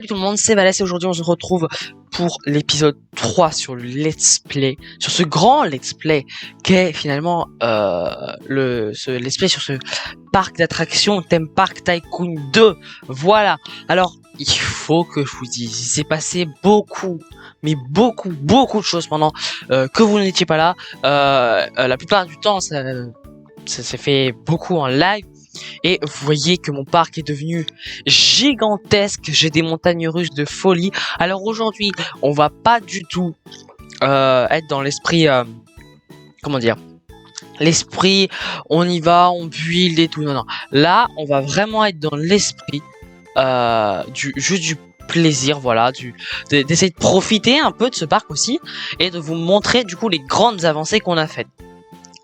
Salut tout le monde, c'est Valès et aujourd'hui on se retrouve pour l'épisode 3 sur le let's play, sur ce grand let's play qu'est finalement ce let's play sur ce parc d'attractions Theme Park Tycoon 2. Voilà, alors il faut que je vous dise, il s'est passé beaucoup, mais beaucoup de choses pendant que vous n'étiez pas là. La plupart du temps ça s'est fait beaucoup en live. Et vous voyez que mon parc est devenu gigantesque, j'ai des montagnes russes de folie. Alors aujourd'hui, on va pas du tout être dans l'esprit, comment dire, l'esprit, on y va, on build et tout, non. Là, on va vraiment être dans l'esprit juste du plaisir, voilà, d'essayer de profiter un peu de ce parc aussi, et de vous montrer du coup les grandes avancées qu'on a faites.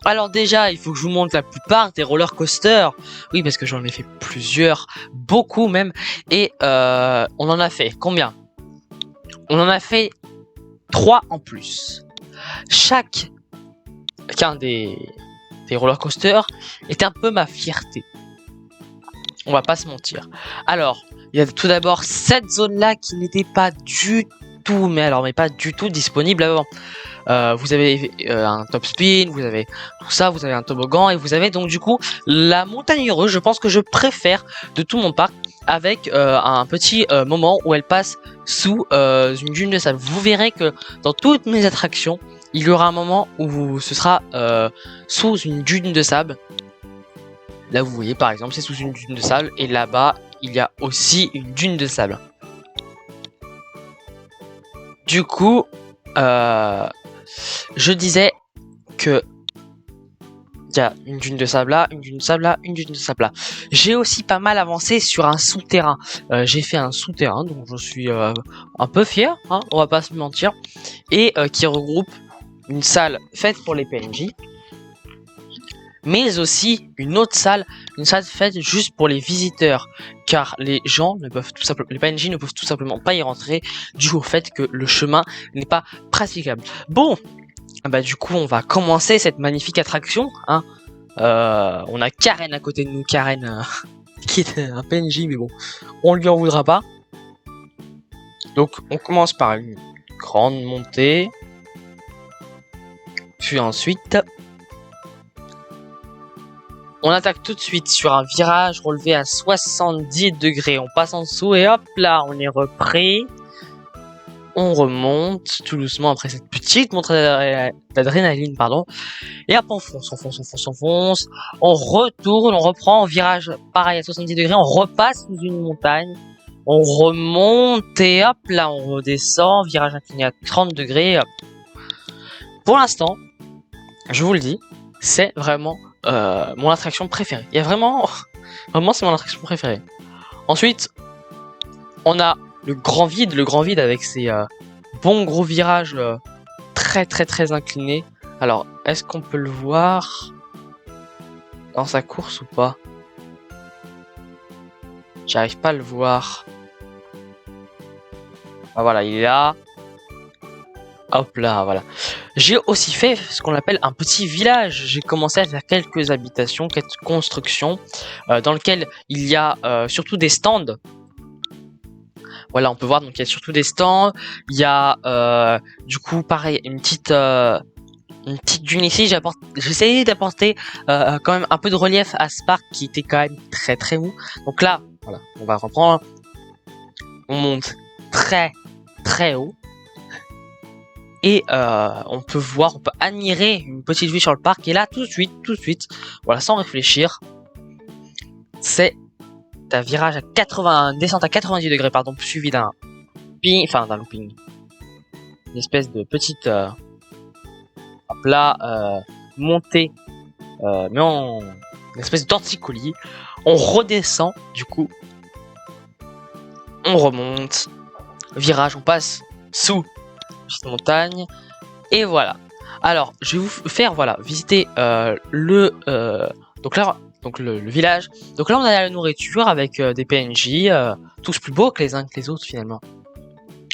Alors déjà, il faut que je vous montre la plupart des roller coasters. Oui, parce que j'en ai fait plusieurs, beaucoup même. Et on en a fait combien? On en a fait 3 en plus. Chacun des roller coasters est un peu ma fierté. On va pas se mentir. Alors, il y a tout d'abord cette zone-là qui n'était pas du tout, mais pas du tout disponible avant. Vous avez un top spin, vous avez tout ça, vous avez un toboggan et vous avez donc du coup la montagne heureuse. Je pense que je préfère de tout mon parc avec un petit moment où elle passe sous une dune de sable. Vous verrez que dans toutes mes attractions, il y aura un moment où ce sera sous une dune de sable. Là vous voyez par exemple c'est sous une dune de sable et là-bas il y a aussi une dune de sable. Du coup je disais que il y a une dune de sable là, une dune de sable là, une dune de sable là. J'ai aussi pas mal avancé sur un souterrain. J'ai fait un souterrain, donc je suis un peu fier, hein, on va pas se mentir, et qui regroupe une salle faite pour les PNJ, mais aussi une autre salle, une salle faite juste pour les visiteurs, car les gens ne peuvent tout simplement, les PNJ ne peuvent tout simplement pas y rentrer dû au fait que le chemin n'est pas praticable. Bon, bah du coup on va commencer cette magnifique attraction, hein. On a Karen à côté de nous, Karen qui est un PNJ, mais bon, on lui en voudra pas. Donc on commence par une grande montée, puis ensuite on attaque tout de suite sur un virage relevé à 70 degrés. On passe en dessous et hop là, on est repris. On remonte tout doucement après cette petite montée d'adrénaline, pardon. Et hop, on fonce. On retourne, on reprend en virage pareil à 70 degrés. On repasse sous une montagne. On remonte et hop là, on redescend. Virage incliné à 30 degrés. Hop. Pour l'instant, je vous le dis, c'est vraiment mon attraction préférée. Il y a vraiment c'est mon attraction préférée. Ensuite, on a le grand vide avec ses bons gros virages très inclinés. Alors, est-ce qu'on peut le voir dans sa course ou pas? J'arrive pas à le voir. Ah voilà, il est là. Hop là, voilà. J'ai aussi fait ce qu'on appelle un petit village. J'ai commencé à faire quelques habitations, quelques constructions, dans lesquelles il y a surtout des stands. Voilà, on peut voir, donc il y a surtout des stands. Il y a du coup, pareil, une petite dune ici. J'ai essayé d'apporter quand même un peu de relief à ce parc qui était quand même très mou. Donc là, voilà, on va reprendre. On monte très haut. Et on peut admirer une petite vue sur le parc. Et là, tout de suite, voilà, sans réfléchir, c'est un virage à descente à 90 degrés, pardon, suivi d'un looping. Une espèce de petite montée, mais une espèce de torticolis. On redescend, du coup, on remonte, virage, on passe sous petite montagne et voilà. Alors je vais vous faire visiter le village. Donc là on a la nourriture avec des PNJ tous plus beaux que les uns que les autres finalement.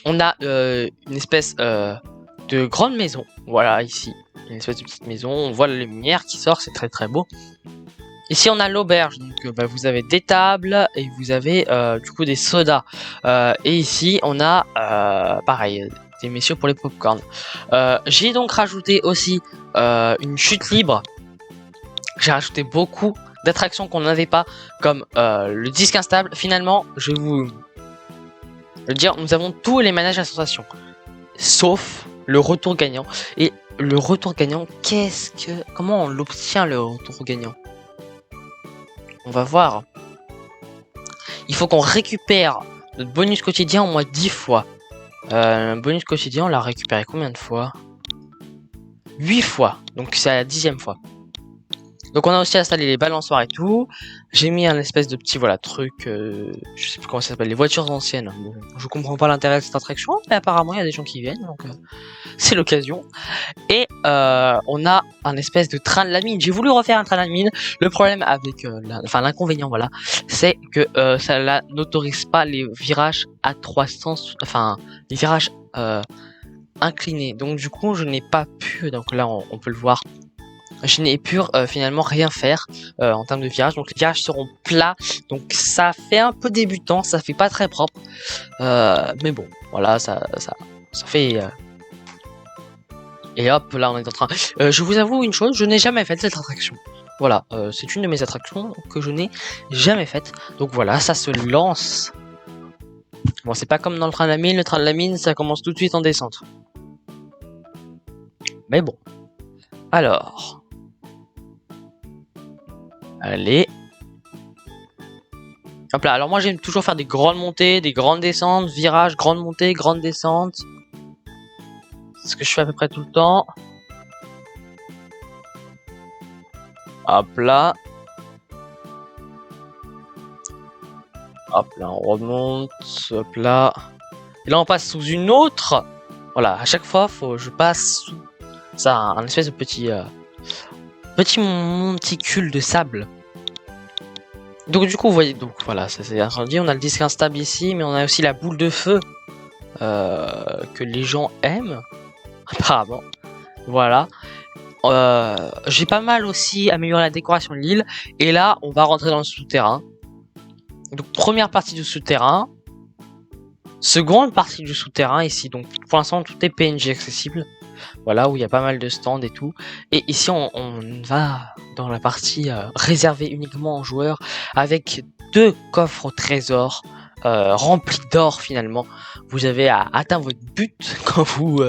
On a une espèce de grande maison, voilà, ici une espèce de petite maison, on voit la lumière qui sort, c'est très beau. Ici on a l'auberge, donc bah, vous avez des tables et vous avez du coup des sodas. Et ici on a pareil des messieurs pour les popcorn. J'ai donc rajouté aussi une chute libre. J'ai rajouté beaucoup d'attractions qu'on n'avait pas, comme le disque instable. Finalement, je vais vous le dire, nous avons tous les manèges à sensation, sauf le retour gagnant. Et le retour gagnant, comment on l'obtient le retour gagnant? On va voir. Il faut qu'on récupère notre bonus quotidien au moins 10 fois. Bonus quotidien, on l'a récupéré combien de fois? 8 fois. Donc c'est à la 10e fois. Donc on a aussi installé les balançoires et tout. J'ai mis un espèce de petit truc, je sais plus comment ça s'appelle, les voitures anciennes. Bon, je comprends pas l'intérêt de cette attraction, mais apparemment il y a des gens qui viennent, donc c'est l'occasion. Et on a un espèce de train de la mine. J'ai voulu refaire un train de la mine. Le problème avec, l'inconvénient, voilà, c'est que ça n'autorise pas les virages à 300, les virages inclinés. Donc du coup je n'ai pas pu, donc là on peut le voir. Je n'ai pu finalement rien faire en termes de virage. Donc les virages seront plats. Donc ça fait un peu débutant, ça fait pas très propre. Mais bon, voilà, ça fait. Et hop, là on est en train. Je vous avoue une chose, je n'ai jamais fait cette attraction. Voilà, c'est une de mes attractions que je n'ai jamais faite. Donc voilà, ça se lance. Bon, c'est pas comme dans le train de la mine. Le train de la mine, ça commence tout de suite en descente. Mais bon. Alors. Allez. Hop là, alors moi j'aime toujours faire des grandes montées, des grandes descentes, virages, grandes montées, grandes descentes. C'est ce que je fais à peu près tout le temps. Hop là. Hop là, on remonte. Hop là. Et là on passe sous une autre. Voilà, à chaque fois, je passe sous ça, un espèce de petit monticule de sable. Donc du coup, vous voyez, donc voilà, ça c'est incendie. On a le disque instable ici, mais on a aussi la boule de feu que les gens aiment, apparemment. Voilà. J'ai pas mal aussi amélioré la décoration de l'île. Et là, on va rentrer dans le souterrain. Donc première partie du souterrain. Seconde partie du souterrain ici. Donc pour l'instant, tout est PNJ accessible. Voilà, où il y a pas mal de stands et tout. Et ici, on va dans la partie réservée uniquement aux joueurs, avec 2 coffres au trésor remplis d'or finalement. Vous avez atteint votre but quand vous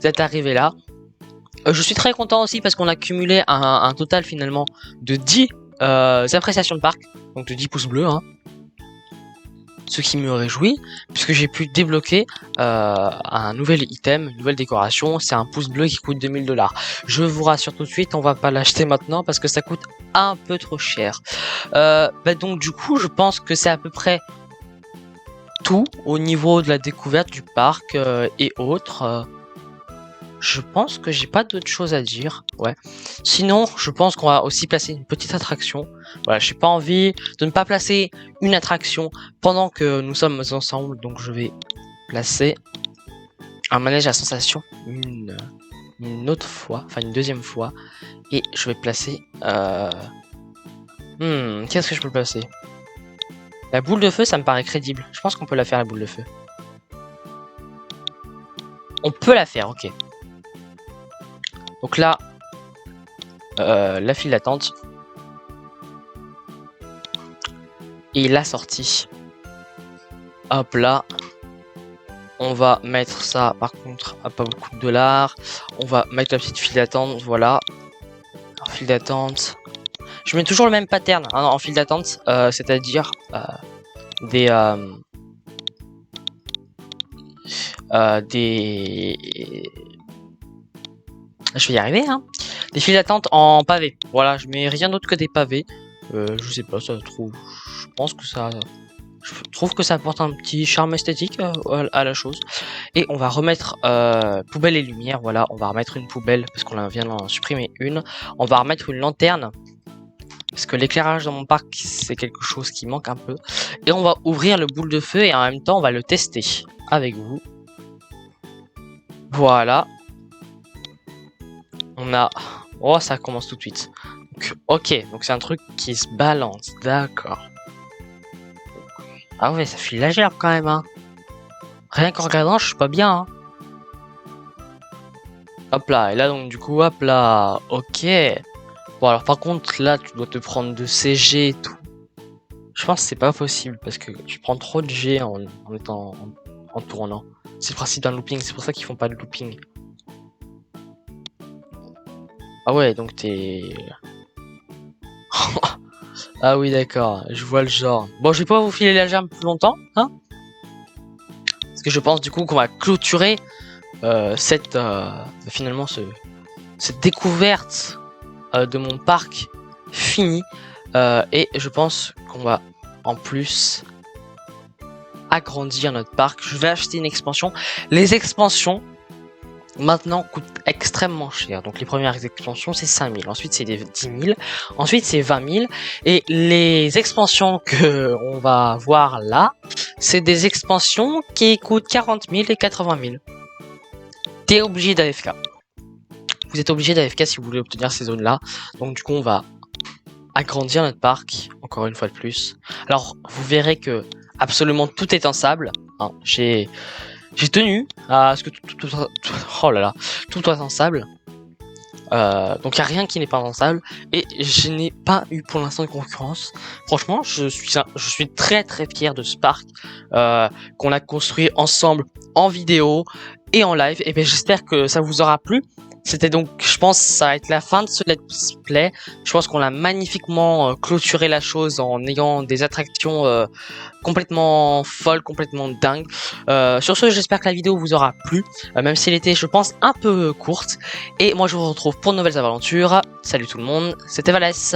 êtes arrivé là. Je suis très content aussi parce qu'on a cumulé un total finalement de 10 appréciations de parc, donc de 10 pouces bleus, hein. Ce qui me réjouit, puisque j'ai pu débloquer un nouvel item, une nouvelle décoration. C'est un pouce bleu qui coûte 2000 $. Je vous rassure tout de suite, on va pas l'acheter maintenant parce que ça coûte un peu trop cher. Donc du coup, je pense que c'est à peu près tout au niveau de la découverte du parc et autres. Je pense que j'ai pas d'autre chose à dire. Ouais. Sinon, je pense qu'on va aussi placer une petite attraction. Voilà, j'ai pas envie de ne pas placer une attraction pendant que nous sommes ensemble. Donc je vais placer un manège à sensation une autre fois, enfin une deuxième fois. Et je vais placer... qu'est-ce que je peux placer? La boule de feu, ça me paraît crédible. Je pense qu'on peut la faire, la boule de feu. On peut la faire, ok. Donc là, la file d'attente et la sortie. Hop là, on va mettre ça par contre à pas beaucoup de $. On va mettre la petite file d'attente, voilà. En file d'attente. Je mets toujours le même pattern hein, en file d'attente, c'est-à-dire des je vais y arriver, hein. Des files d'attente en pavé. Voilà, je mets rien d'autre que des pavés. Je sais pas, je pense que ça... Je trouve que ça apporte un petit charme esthétique à la chose. Et on va remettre poubelle et lumière. Voilà, on va remettre une poubelle parce qu'on vient d'en supprimer une. On va remettre une lanterne. Parce que l'éclairage dans mon parc, c'est quelque chose qui manque un peu. Et on va ouvrir le boule de feu et en même temps, on va le tester avec vous. Voilà. On a... Oh, ça commence tout de suite. Donc, ok, donc c'est un truc qui se balance, d'accord. Ah ouais, ça file la gerbe quand même, hein. Rien qu'en regardant, je suis pas bien, hein. Hop là, et là donc du coup, hop là, ok. Bon alors par contre, là, tu dois te prendre de CG et tout. Je pense que c'est pas possible, parce que tu prends trop de G en étant en tournant. C'est le principe d'un looping, c'est pour ça qu'ils font pas de looping. Ah ouais, donc t'es... Ah oui, d'accord, je vois le genre. Bon, je vais pas vous filer la gerbe plus longtemps, hein. Parce que je pense du coup qu'on va clôturer finalement cette découverte de mon parc fini. Et je pense qu'on va en plus agrandir notre parc. Je vais acheter une expansion. Les expansions maintenant coûtent extrêmement cher. Donc les premières expansions c'est 5000, ensuite c'est 10 000, ensuite c'est 20 000. Et les expansions que on va voir là, c'est des expansions qui coûtent 40 000 et 80 000. T'es obligé d'AFK. Vous êtes obligé d'AFK si vous voulez obtenir ces zones là. Donc du coup on va agrandir notre parc, encore une fois de plus. Alors vous verrez que absolument tout est en sable, hein. J'ai tenu à ce que oh là là, tout soit en sable. Donc il n'y a rien qui n'est pas en sable. Et je n'ai pas eu pour l'instant de concurrence. Franchement, je suis très très fier de ce parc qu'on a construit ensemble en vidéo et en live. Et bien j'espère que ça vous aura plu. C'était donc, je pense, ça va être la fin de ce let's play. Je pense qu'on a magnifiquement clôturé la chose en ayant des attractions complètement folles, complètement dingues. Sur ce, j'espère que la vidéo vous aura plu, même si elle était, je pense, un peu courte. Et moi, je vous retrouve pour de nouvelles aventures. Salut tout le monde, c'était Valès.